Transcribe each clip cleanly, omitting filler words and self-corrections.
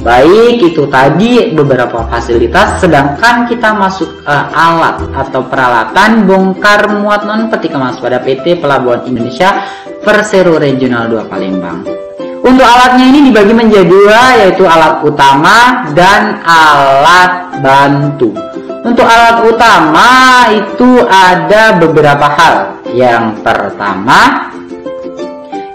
Baik, itu tadi beberapa fasilitas. Sedangkan kita masuk alat atau peralatan bongkar muat non peti kemas pada PT Pelabuhan Indonesia Persero Regional 2 Palembang. Untuk alatnya ini dibagi menjadi dua, yaitu alat utama dan alat bantu. Untuk alat utama itu ada beberapa hal. Yang pertama,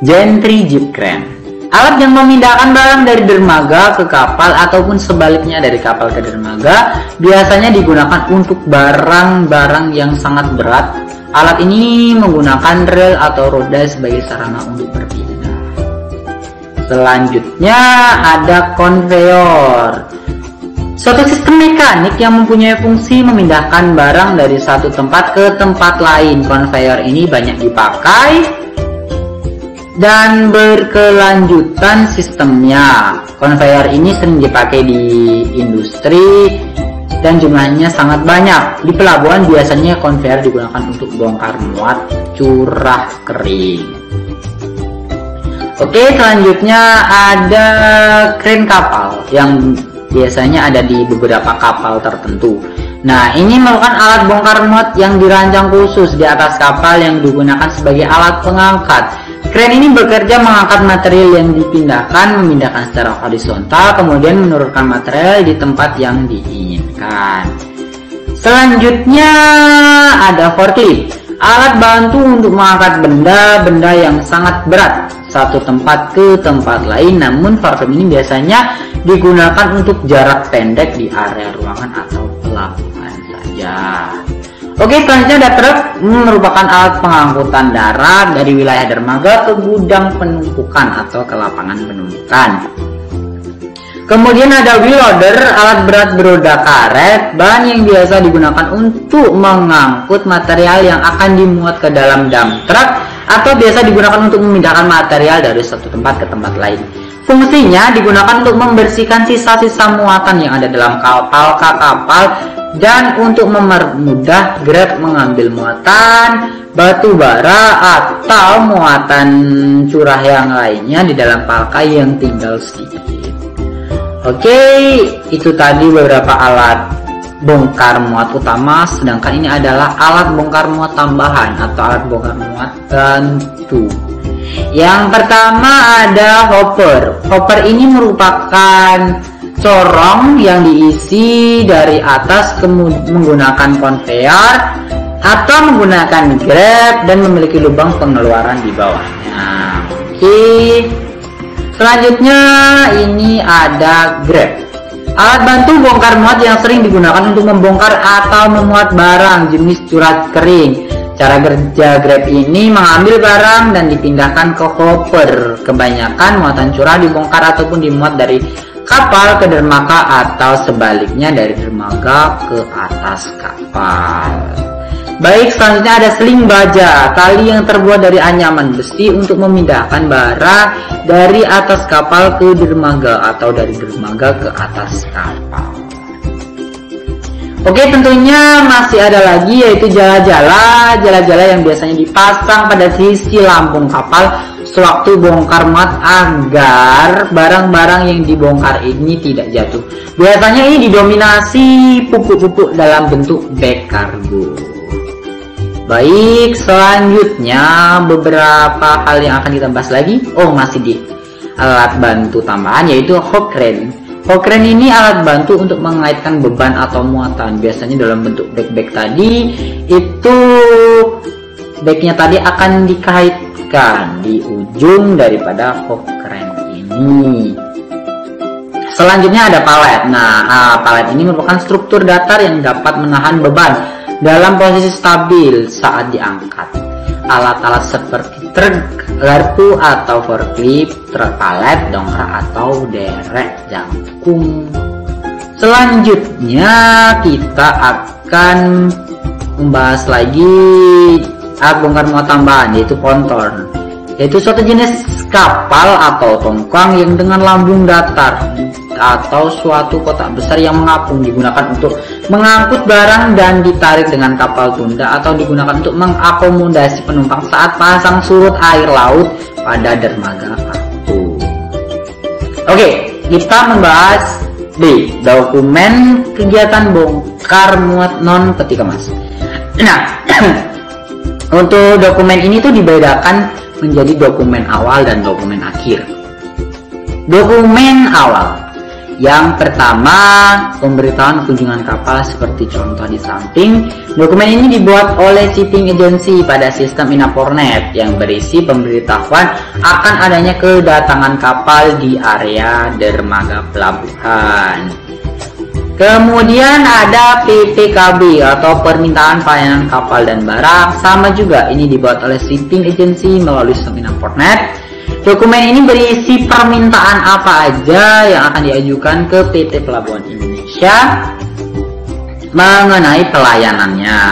gantry jeep crane. Alat yang memindahkan barang dari dermaga ke kapal ataupun sebaliknya dari kapal ke dermaga, biasanya digunakan untuk barang-barang yang sangat berat. Alat ini menggunakan rel atau roda sebagai sarana untuk berpindah. Selanjutnya ada konveyor. Suatu sistem mekanik yang mempunyai fungsi memindahkan barang dari satu tempat ke tempat lain. Konveyor ini banyak dipakai dan berkelanjutan sistemnya. Konveyor ini sering dipakai di industri dan jumlahnya sangat banyak. Di pelabuhan biasanya konveyor digunakan untuk bongkar muat curah kering. Oke, selanjutnya ada kren kapal yang biasanya ada di beberapa kapal tertentu. Nah, ini merupakan alat bongkar muat yang dirancang khusus di atas kapal yang digunakan sebagai alat pengangkat. Kren ini bekerja mengangkat material yang dipindahkan, memindahkan secara horizontal, kemudian menurunkan material di tempat yang diinginkan. Selanjutnya ada forklift, alat bantu untuk mengangkat benda-benda yang sangat berat satu tempat ke tempat lain. Namun forklift ini biasanya digunakan untuk jarak pendek di area ruangan atau pelabuhan saja. Oke, selanjutnya ada truk, merupakan alat pengangkutan darat dari wilayah dermaga ke gudang penumpukan atau ke lapangan penumpukan. Kemudian ada wheel loader, alat berat beroda karet, bahan yang biasa digunakan untuk mengangkut material yang akan dimuat ke dalam dump truck atau biasa digunakan untuk memindahkan material dari satu tempat ke tempat lain. Fungsinya digunakan untuk membersihkan sisa-sisa muatan yang ada dalam kapal dan untuk mempermudah grab mengambil muatan batu bara atau muatan curah yang lainnya di dalam palkai yang tinggal sedikit. Oke, itu tadi beberapa alat bongkar muat utama, sedangkan ini adalah alat bongkar muat tambahan atau alat bongkar muat bantu. Yang pertama ada hopper. Hopper ini merupakan corong yang diisi dari atas menggunakan konveyor atau menggunakan grab dan memiliki lubang pengeluaran di bawahnya. Oke. Selanjutnya ini ada grab. Alat bantu bongkar muat yang sering digunakan untuk membongkar atau memuat barang jenis curah kering. Cara kerja grab ini mengambil barang dan dipindahkan ke hopper. Kebanyakan muatan curah dibongkar ataupun dimuat dari kapal ke dermaga atau sebaliknya dari dermaga ke atas kapal. Baik, selanjutnya ada seling baja, tali yang terbuat dari anyaman besi untuk memindahkan barang dari atas kapal ke dermaga atau dari dermaga ke atas kapal. Oke, tentunya masih ada lagi yaitu jala-jala yang biasanya dipasang pada sisi lambung kapal sewaktu bongkar muat agar barang-barang yang dibongkar ini tidak jatuh. Biasanya ini didominasi pupuk-pupuk dalam bentuk bag kargo. Baik, selanjutnya beberapa hal yang akan kita bahas lagi. Oh, masih di alat bantu tambahan yaitu hook crane. Hook crane ini alat bantu untuk mengaitkan beban atau muatan. Biasanya dalam bentuk bag-bag tadi, itu bagnya tadi akan dikaitkan di ujung daripada hook crane ini. Selanjutnya ada palet. Nah, palet ini merupakan struktur datar yang dapat menahan beban dalam posisi stabil saat diangkat. Alat-alat seperti truk, garpu atau forklift, truk palet, dongkrak atau derek jangkung. Selanjutnya kita akan membahas lagi alat bongkar muat tambahan yaitu ponton, yaitu suatu jenis kapal atau tongkang yang dengan lambung datar atau suatu kotak besar yang mengapung, digunakan untuk mengangkut barang dan ditarik dengan kapal tunda atau digunakan untuk mengakomodasi penumpang saat pasang surut air laut pada dermaga satu. Oke, kita membahas B, dokumen kegiatan bongkar muat non peti kemas. Nah, untuk dokumen ini tuh dibedakan menjadi dokumen awal dan dokumen akhir. Dokumen awal, yang pertama pemberitahuan kunjungan kapal seperti contoh di samping. Dokumen ini dibuat oleh shipping agency pada sistem Inapornet yang berisi pemberitahuan akan adanya kedatangan kapal di area dermaga pelabuhan. Kemudian ada PPKB atau permintaan pelayanan kapal dan barang, sama juga ini dibuat oleh shipping agency melalui sistem Inapornet. Dokumen ini berisi permintaan apa aja yang akan diajukan ke PT Pelabuhan Indonesia mengenai pelayanannya.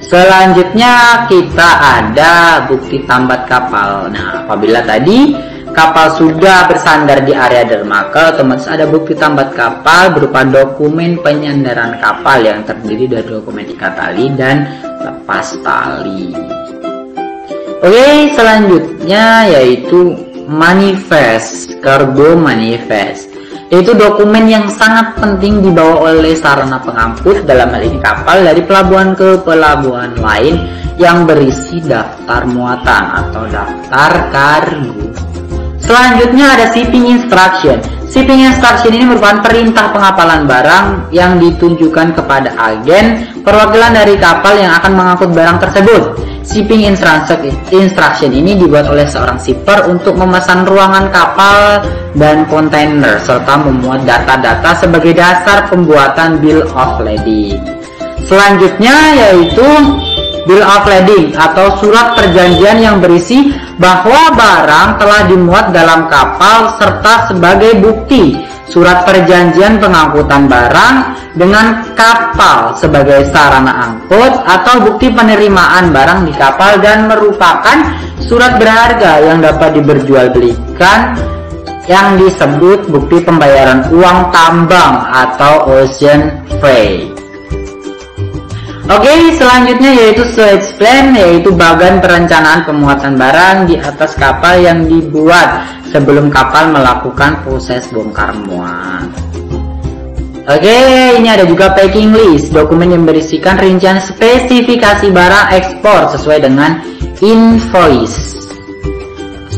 Selanjutnya kita ada bukti tambat kapal. Nah, apabila tadi kapal sudah bersandar di area dermaga, otomatis ada bukti tambat kapal berupa dokumen penyandaran kapal yang terdiri dari dokumen ikat tali dan lepas tali. Oke, selanjutnya yaitu manifest, cargo manifest, yaitu dokumen yang sangat penting dibawa oleh sarana pengangkut, dalam hal ini kapal, dari pelabuhan ke pelabuhan lain yang berisi daftar muatan atau daftar kargo. Selanjutnya ada shipping instruction. Shipping instruction ini merupakan perintah pengapalan barang yang ditunjukkan kepada agen perwakilan dari kapal yang akan mengangkut barang tersebut. Shipping instruction ini dibuat oleh seorang shipper untuk memesan ruangan kapal dan kontainer serta memuat data-data sebagai dasar pembuatan bill of lading. Selanjutnya yaitu bill of lading atau surat perjanjian yang berisi bahwa barang telah dimuat dalam kapal serta sebagai bukti surat perjanjian pengangkutan barang dengan kapal sebagai sarana angkut atau bukti penerimaan barang di kapal dan merupakan surat berharga yang dapat diperjualbelikan yang disebut bukti pembayaran uang tambang atau ocean freight. Oke, selanjutnya yaitu sewage plan, yaitu bagan perencanaan pemuatan barang di atas kapal yang dibuat sebelum kapal melakukan proses bongkar muat. Oke, ini ada juga packing list, dokumen yang berisikan rincian spesifikasi barang ekspor sesuai dengan invoice.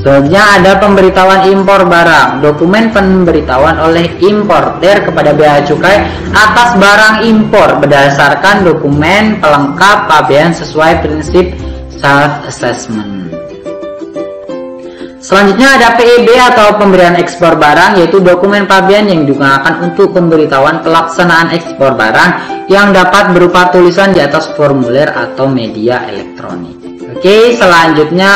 Selanjutnya ada pemberitahuan impor barang, dokumen pemberitahuan oleh importer kepada bea cukai atas barang impor berdasarkan dokumen pelengkap pabean sesuai prinsip self-assessment. Selanjutnya ada PEB atau pemberian ekspor barang, yaitu dokumen pabean yang digunakan untuk pemberitahuan pelaksanaan ekspor barang yang dapat berupa tulisan di atas formulir atau media elektronik. Oke, selanjutnya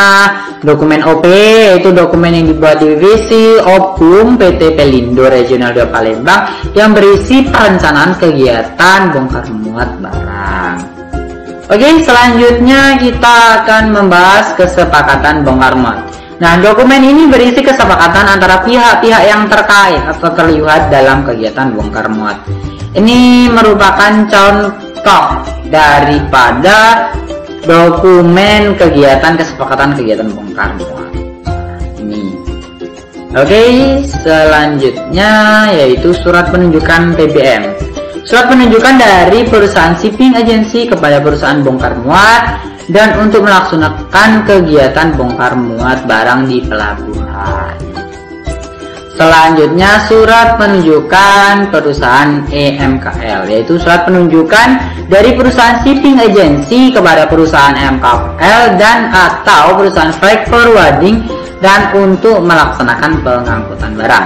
dokumen OP, yaitu dokumen yang dibuat divisi Opum PT Pelindo Regional 2 Palembang yang berisi perencanaan kegiatan bongkar muat barang. Oke, selanjutnya kita akan membahas kesepakatan bongkar muat. Nah, dokumen ini berisi kesepakatan antara pihak-pihak yang terkait atau terlibat dalam kegiatan bongkar muat. Ini merupakan contoh daripada dokumen kesepakatan kegiatan bongkar muat ini. Oke, selanjutnya yaitu surat penunjukan PBM. Surat penunjukan dari perusahaan shipping agency kepada perusahaan bongkar muat dan untuk melaksanakan kegiatan bongkar muat barang di pelabuhan. Selanjutnya surat penunjukan perusahaan EMKL, yaitu surat penunjukan dari perusahaan shipping agency kepada perusahaan EMKL dan atau perusahaan freight forwarding dan untuk melaksanakan pengangkutan barang.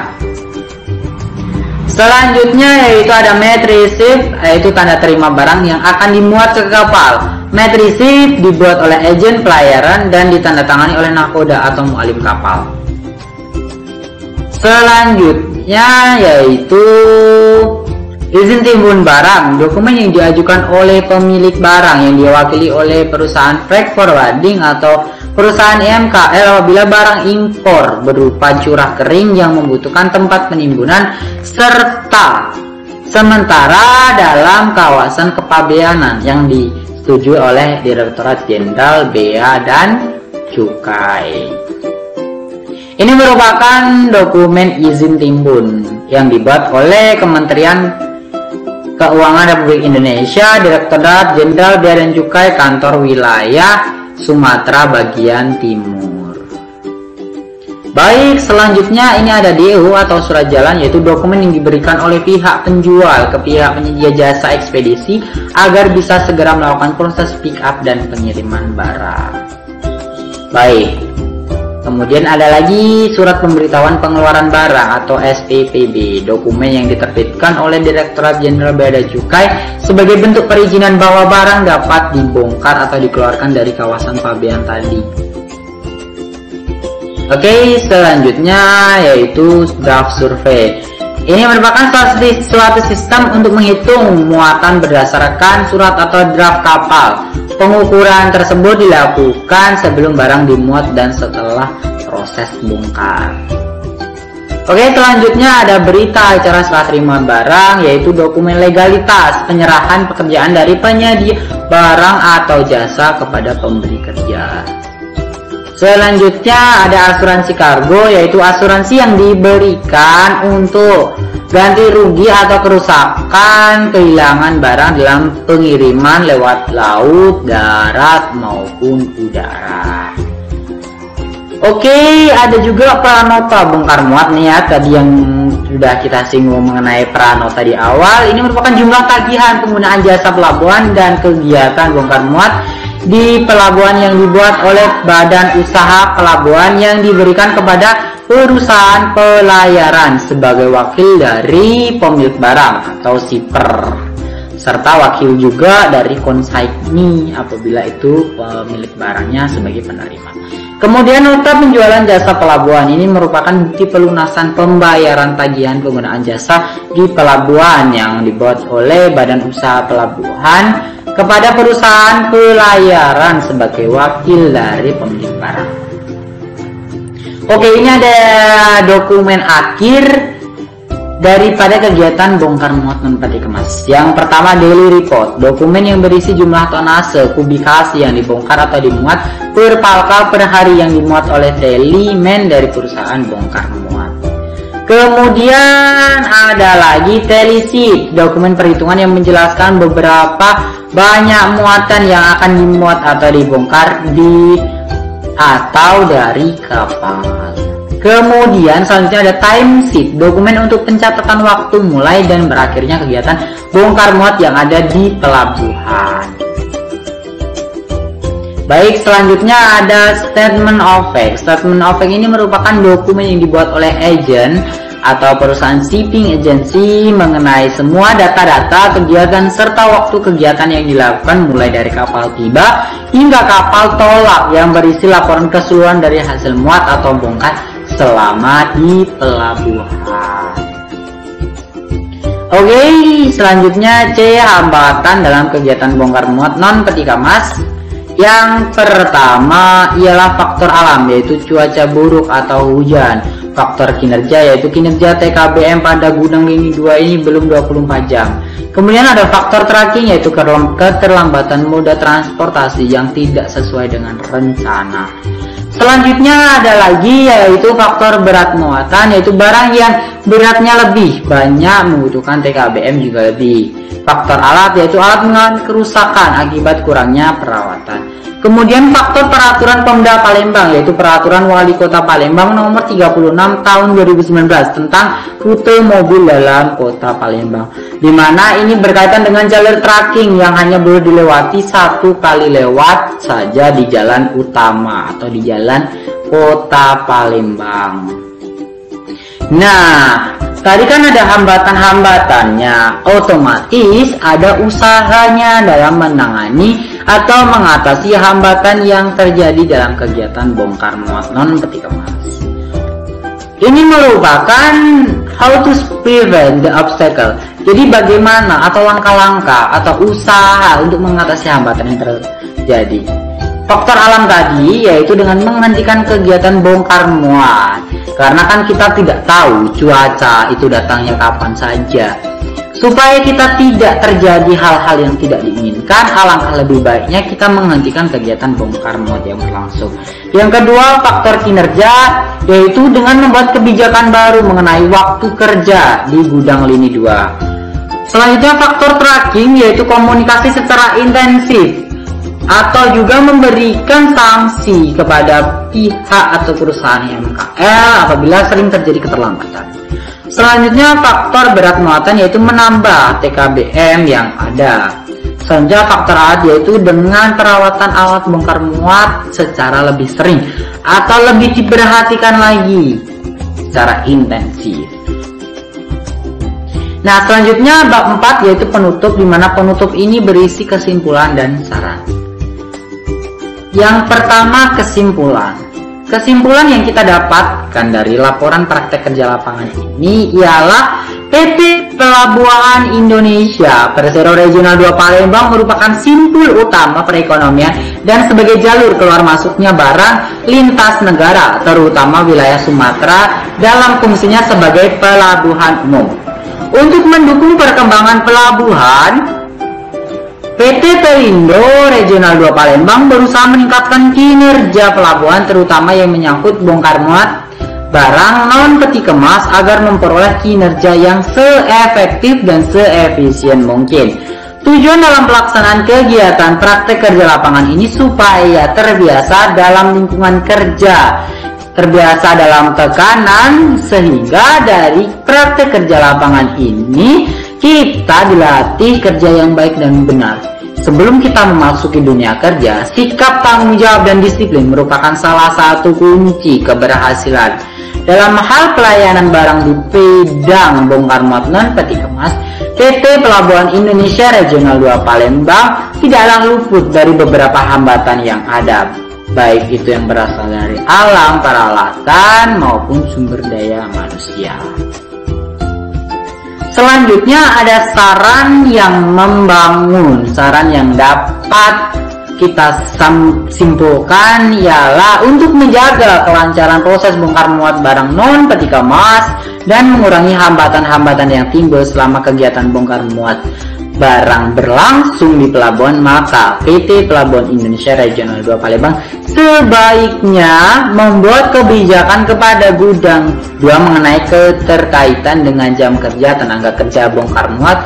Selanjutnya yaitu ada made receipt, yaitu tanda terima barang yang akan dimuat ke kapal. Made receipt dibuat oleh agen pelayaran dan ditandatangani oleh nakoda atau mualim kapal. Selanjutnya yaitu izin timbun barang, dokumen yang diajukan oleh pemilik barang yang diwakili oleh perusahaan freight forwarding atau perusahaan EMKL apabila barang impor berupa curah kering yang membutuhkan tempat penimbunan serta sementara dalam kawasan kepabeanan yang disetujui oleh Direktorat Jenderal Bea dan Cukai. Ini merupakan dokumen izin timbun yang dibuat oleh Kementerian Keuangan Republik Indonesia, Direktorat Jenderal Bea dan Cukai, Kantor Wilayah Sumatera Bagian Timur. Baik, selanjutnya ini ada DO atau surat jalan, yaitu dokumen yang diberikan oleh pihak penjual ke pihak penyedia jasa ekspedisi agar bisa segera melakukan proses pick up dan pengiriman barang. Baik, kemudian ada lagi surat pemberitahuan pengeluaran barang atau SPPB, dokumen yang diterbitkan oleh Direktorat Jenderal Bea dan Cukai sebagai bentuk perizinan bahwa barang dapat dibongkar atau dikeluarkan dari kawasan pabean tadi. Oke, selanjutnya yaitu draft survei. Ini merupakan suatu sistem untuk menghitung muatan berdasarkan surat atau draft kapal. Pengukuran tersebut dilakukan sebelum barang dimuat dan setelah proses bongkar. Oke, selanjutnya ada berita acara serah terima barang, yaitu dokumen legalitas penyerahan pekerjaan dari penyedia barang atau jasa kepada pemberi kerja. Selanjutnya ada asuransi kargo, yaitu asuransi yang diberikan untuk ganti rugi atau kerusakan kehilangan barang dalam pengiriman lewat laut, darat maupun udara. Oke, ada juga pranota bongkar muat nih ya, tadi yang sudah kita singgung mengenai pranota di awal. Ini merupakan jumlah tagihan penggunaan jasa pelabuhan dan kegiatan bongkar muat di pelabuhan yang dibuat oleh badan usaha pelabuhan yang diberikan kepada perusahaan pelayaran sebagai wakil dari pemilik barang atau shipper, serta wakil juga dari konsignee apabila itu pemilik barangnya sebagai penerima. Kemudian nota penjualan jasa pelabuhan ini merupakan bukti pelunasan pembayaran tagihan penggunaan jasa di pelabuhan yang dibuat oleh badan usaha pelabuhan kepada perusahaan pelayaran sebagai wakil dari pemilik barang. Oke, ini ada dokumen akhir daripada kegiatan bongkar muat non-peti kemas. Yang pertama, daily report, dokumen yang berisi jumlah tonase kubikasi yang dibongkar atau dimuat per palka per hari yang dimuat oleh telemen dari perusahaan bongkar muat. Kemudian ada lagi tally sheet, dokumen perhitungan yang menjelaskan beberapa banyak muatan yang akan dimuat atau dibongkar di atau dari kapal. Kemudian selanjutnya ada time sheet, dokumen untuk pencatatan waktu mulai dan berakhirnya kegiatan bongkar muat yang ada di pelabuhan. Baik, selanjutnya ada statement of fact. Statement of fact ini merupakan dokumen yang dibuat oleh agen atau perusahaan shipping agency mengenai semua data-data kegiatan serta waktu kegiatan yang dilakukan mulai dari kapal tiba hingga kapal tolak yang berisi laporan keseluruhan dari hasil muat atau bongkar selama di pelabuhan. Oke, selanjutnya C, hambatan dalam kegiatan bongkar muat non peti kemas. Yang pertama ialah faktor alam, yaitu cuaca buruk atau hujan. Faktor kinerja, yaitu kinerja TKBM pada gudang lini 2 ini belum 24 jam. Kemudian ada faktor tracking, yaitu keterlambatan moda transportasi yang tidak sesuai dengan rencana. Selanjutnya ada lagi yaitu faktor berat muatan, yaitu barang yang beratnya lebih banyak membutuhkan TKBM juga lebih. Faktor alat, yaitu alat mengalami kerusakan akibat kurangnya perawatan. Kemudian faktor peraturan Pemda Palembang, yaitu peraturan Wali Kota Palembang nomor 36 tahun 2019 tentang rute mobil dalam Kota Palembang, di mana ini berkaitan dengan jalur tracking yang hanya boleh dilewati satu kali lewat saja di jalan utama atau di jalan Kota Palembang. Nah, tadi kan ada hambatan-hambatannya, otomatis ada usahanya dalam menangani atau mengatasi hambatan yang terjadi dalam kegiatan bongkar muat non peti kemas. Ini merupakan how to prevent the obstacle. Jadi bagaimana atau langkah-langkah atau usaha untuk mengatasi hambatan yang terjadi. Faktor alam tadi yaitu dengan menghentikan kegiatan bongkar muat, karena kan kita tidak tahu cuaca itu datangnya kapan saja. Supaya kita tidak terjadi hal-hal yang tidak diinginkan, alangkah lebih baiknya kita menghentikan kegiatan bongkar muat yang berlangsung. Yang kedua, faktor kinerja, yaitu dengan membuat kebijakan baru mengenai waktu kerja di gudang lini 2. Selanjutnya, faktor tracking, yaitu komunikasi secara intensif atau juga memberikan sanksi kepada pihak atau perusahaan MKL apabila sering terjadi keterlambatan. Selanjutnya, faktor berat muatan, yaitu menambah TKBM yang ada. Selanjutnya, faktor alat, yaitu dengan perawatan alat bongkar muat secara lebih sering atau lebih diperhatikan lagi secara intensif. Nah, selanjutnya bab 4, yaitu penutup, di mana penutup ini berisi kesimpulan dan saran. Yang pertama, kesimpulan. Kesimpulan yang kita dapatkan dari laporan praktek kerja lapangan ini ialah PT Pelabuhan Indonesia Persero Regional 2 Palembang merupakan simpul utama perekonomian dan sebagai jalur keluar masuknya barang lintas negara, terutama wilayah Sumatera, dalam fungsinya sebagai pelabuhan umum. Untuk mendukung perkembangan pelabuhan, PT Pelindo Regional 2 Palembang berusaha meningkatkan kinerja pelabuhan, terutama yang menyangkut bongkar muat barang non peti kemas, agar memperoleh kinerja yang seefektif dan seefisien mungkin. Tujuan dalam pelaksanaan kegiatan praktek kerja lapangan ini supaya terbiasa dalam lingkungan kerja, terbiasa dalam tekanan, sehingga dari praktek kerja lapangan ini kita dilatih kerja yang baik dan benar. Sebelum kita memasuki dunia kerja, sikap tanggung jawab dan disiplin merupakan salah satu kunci keberhasilan. Dalam hal pelayanan barang di bidang bongkar muat non peti kemas, PT Pelabuhan Indonesia Regional 2 Palembang tidaklah luput dari beberapa hambatan yang ada, baik itu yang berasal dari alam, peralatan, maupun sumber daya manusia. Selanjutnya ada saran yang membangun. Saran yang dapat kita simpulkan ialah untuk menjaga kelancaran proses bongkar muat barang non peti kemas dan mengurangi hambatan-hambatan yang timbul selama kegiatan bongkar muat barang berlangsung di pelabuhan, maka PT Pelabuhan Indonesia Regional 2 Palembang sebaiknya membuat kebijakan kepada gudang 2 mengenai keterkaitan dengan jam kerja, tenaga kerja bongkar muat,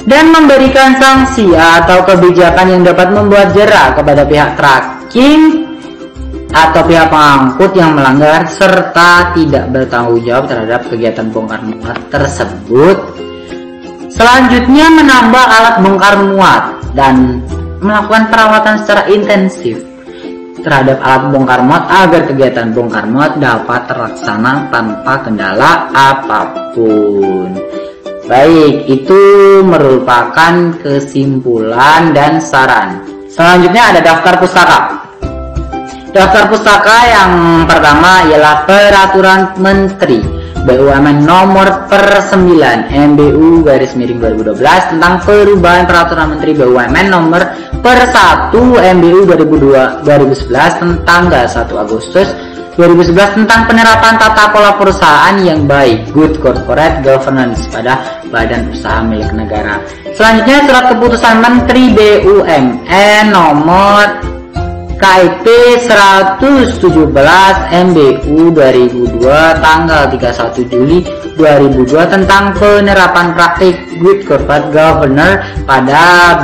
dan memberikan sanksi atau kebijakan yang dapat membuat jera kepada pihak tracking atau pihak pengangkut yang melanggar serta tidak bertanggung jawab terhadap kegiatan bongkar muat tersebut. Selanjutnya, menambah alat bongkar muat dan melakukan perawatan secara intensif terhadap alat bongkar muat agar kegiatan bongkar muat dapat terlaksana tanpa kendala apapun. Baik, itu merupakan kesimpulan dan saran. Selanjutnya ada daftar pustaka. Daftar pustaka yang pertama ialah Peraturan Menteri BUMN nomor per9 MBU/2012 tentang perubahan Peraturan Menteri BUMN nomor per1 MBU 2011 tentang 1 Agustus 2011 tentang penerapan tata kelola perusahaan yang baik, good corporate governance pada badan usaha milik negara. Selanjutnya, surat keputusan Menteri BUMN nomor KIP 117 MBU 2002 tanggal 31 Juli 2002 tentang penerapan praktik good corporate governance pada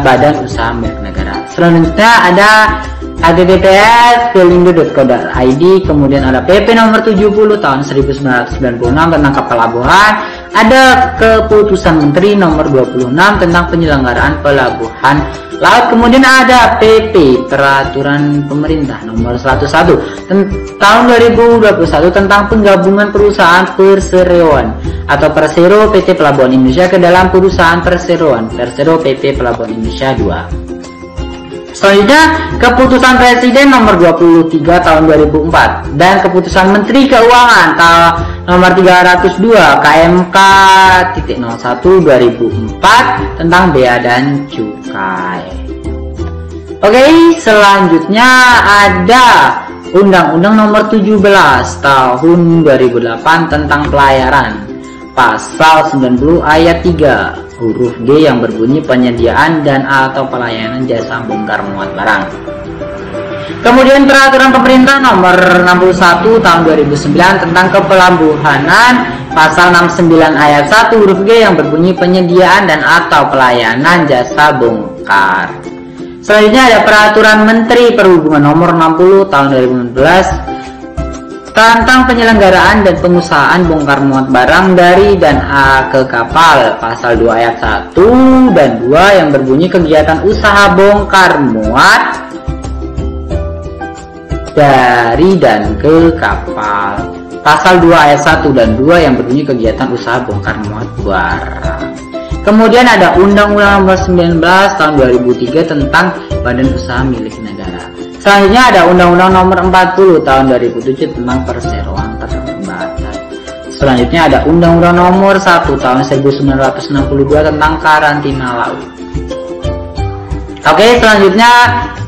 badan usaha milik negara. Selanjutnya ada https://pelindo.co.id, kemudian ada PP nomor 70 tahun 1996 tentang kepelabuhan, ada keputusan Menteri nomor 26 tentang penyelenggaraan pelabuhan laut, kemudian ada PP Peraturan Pemerintah nomor 101 tahun 2021 tentang penggabungan perusahaan perseroan atau Persero PT Pelabuhan Indonesia ke dalam perusahaan perseroan Persero PP Pelabuhan Indonesia 2. Selanjutnya, keputusan Presiden nomor 23 tahun 2004 dan keputusan Menteri Keuangan nomor 302 KMK.01 2004 tentang bea dan cukai. Oke, selanjutnya ada Undang-Undang nomor 17 tahun 2008 tentang pelayaran. pasal 90 ayat 3 huruf G yang berbunyi penyediaan dan atau pelayanan jasa bongkar muat barang. Kemudian peraturan pemerintah nomor 61 tahun 2009 tentang kepelabuhanan pasal 69 ayat 1 huruf G yang berbunyi penyediaan dan atau pelayanan jasa bongkar. Selanjutnya ada peraturan Menteri Perhubungan nomor 60 tahun 2015 tentang penyelenggaraan dan pengusahaan bongkar muat barang dari dan ke kapal pasal 2 ayat 1 dan 2 yang berbunyi kegiatan usaha bongkar muat dari dan ke kapal pasal 2 ayat 1 dan 2 yang berbunyi kegiatan usaha bongkar muat barang. Kemudian ada Undang-Undang nomor 19 tahun 2003 tentang Badan Usaha Milik Negara. Selanjutnya ada Undang-Undang nomor 40 tahun 2007 tentang perseroan terbatas. Selanjutnya ada Undang-Undang nomor 1 tahun 1962 tentang karantina laut. Oke, selanjutnya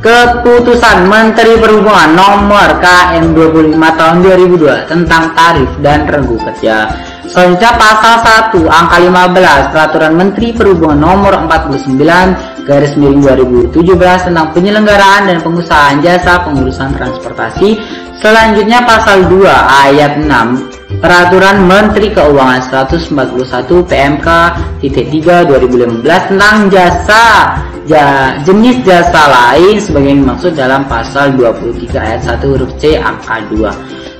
keputusan Menteri Perhubungan nomor KM 25 tahun 2002 tentang tarif dan regu kerja. Selanjutnya pasal 1 angka 15 peraturan Menteri Perhubungan nomor 49/2017 tentang penyelenggaraan dan pengusahaan jasa pengurusan transportasi. Selanjutnya pasal 2 ayat 6 peraturan Menteri Keuangan 141 PMK-3 2015 tentang jenis jasa lain sebagai dimaksud dalam pasal 23 ayat 1 huruf C angka 2.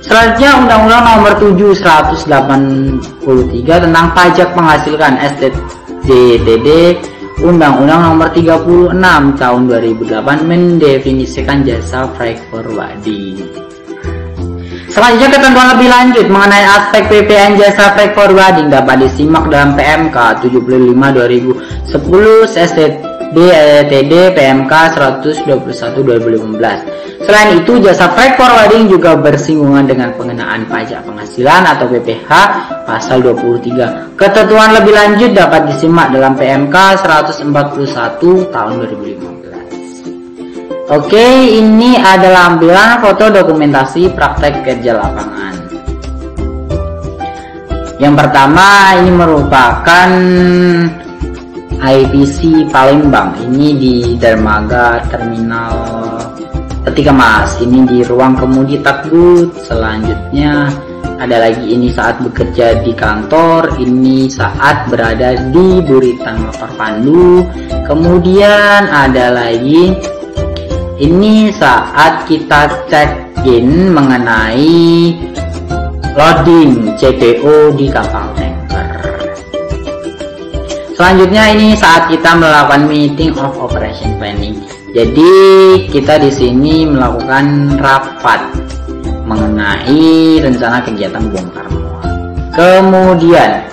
Selanjutnya Undang-Undang nomor 7/183 tentang pajak menghasilkan STJTD. Undang-Undang nomor 36 tahun 2008 mendefinisikan jasa freight forwarding. Selanjutnya ketentuan lebih lanjut mengenai aspek PPN jasa freight forwarding dapat disimak dalam PMK 75/2010 STJTD PMK 121/2015. Selain itu, jasa freight forwarding juga bersinggungan dengan pengenaan pajak penghasilan atau PPh pasal 23. Ketentuan lebih lanjut dapat disimak dalam PMK 141 tahun 2015. Oke, ini adalah ambilan foto dokumentasi praktek kerja lapangan. Yang pertama, ini merupakan IPC Palembang. Ini di dermaga terminal Peti Kemas, ini di ruang kemudi Takbut. Selanjutnya ada lagi ini saat bekerja di kantor, ini saat berada di buritan motor pandu. Kemudian ada lagi ini saat kita check-in mengenai loading CPO di kapal tanker. Selanjutnya ini saat kita melakukan meeting of operation planning. Jadi kita di sini melakukan rapat mengenai rencana kegiatan bongkar muat. Kemudian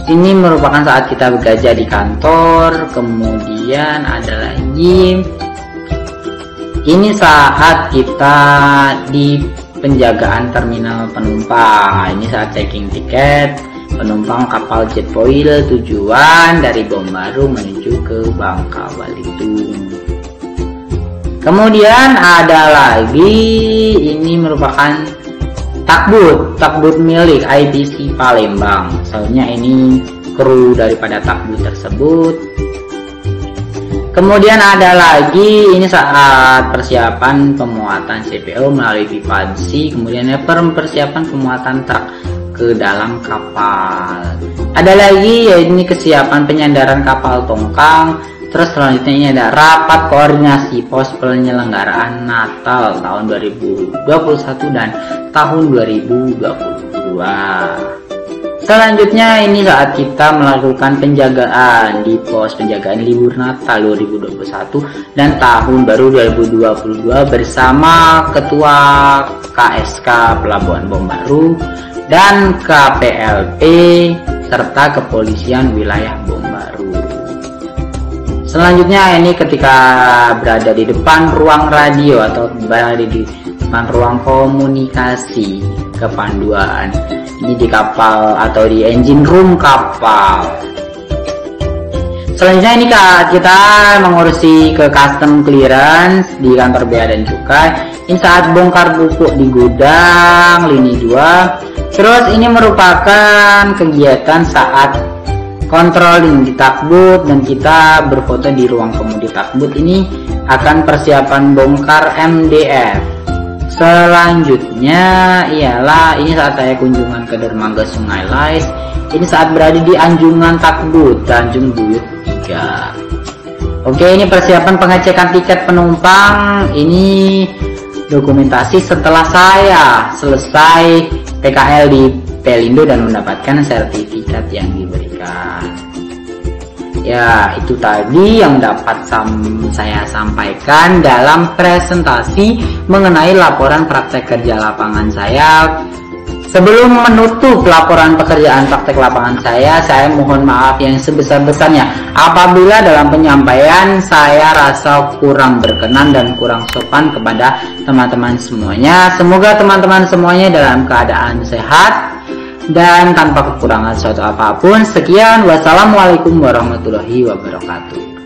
ini merupakan saat kita bekerja di kantor. Kemudian ada lagi ini saat kita di penjagaan terminal penumpang. Ini saat checking tiket penumpang kapal jet foil tujuan dari Bombaru menuju ke Bangka Belitung. Kemudian ada lagi ini merupakan takbut milik IPC Palembang. Soalnya ini kru daripada takbut tersebut. Kemudian ada lagi ini saat persiapan pemuatan CPO melalui pipa besi. Kemudian persiapan pemuatan truk ke dalam kapal. Ada lagi ya ini kesiapan penyandaran kapal tongkang. Terus selanjutnya ini ada rapat koordinasi pos penyelenggaraan Natal tahun 2021 dan tahun 2022. Selanjutnya ini saat kita melakukan penjagaan di pos penjagaan libur Natal 2021 dan tahun baru 2022 bersama Ketua KSK Pelabuhan Bombaru dan KPLP serta Kepolisian Wilayah Bombaru. Selanjutnya ini ketika berada di depan ruang radio atau berada di depan ruang komunikasi kepanduan. Ini di kapal atau di engine room kapal. Selanjutnya ini kita mengurusi ke custom clearance di kantor bea dan cukai. Ini saat bongkar pupuk di gudang lini 2. Terus ini merupakan kegiatan saat controlling di Takbut dan kita berfoto di ruang kemudi Takbut. Ini akan persiapan bongkar MDF. Selanjutnya ialah ini saat saya kunjungan ke dermaga Sungai Lais. Ini saat berada di Anjungan Takbut, Tanjung Buyut 3. Oke, ini persiapan pengecekan tiket penumpang. Ini dokumentasi setelah saya selesai PKL di Pelindo dan mendapatkan sertifikat yang diberikan. Ya, itu tadi yang dapat saya sampaikan dalam presentasi mengenai laporan praktek kerja lapangan saya. Sebelum menutup laporan pekerjaan praktek lapangan saya mohon maaf yang sebesar-besarnya apabila dalam penyampaian saya rasa kurang berkenan dan kurang sopan kepada teman-teman semuanya. Semoga teman-teman semuanya dalam keadaan sehat dan tanpa kekurangan suatu apapun. Sekian, wassalamualaikum warahmatullahi wabarakatuh.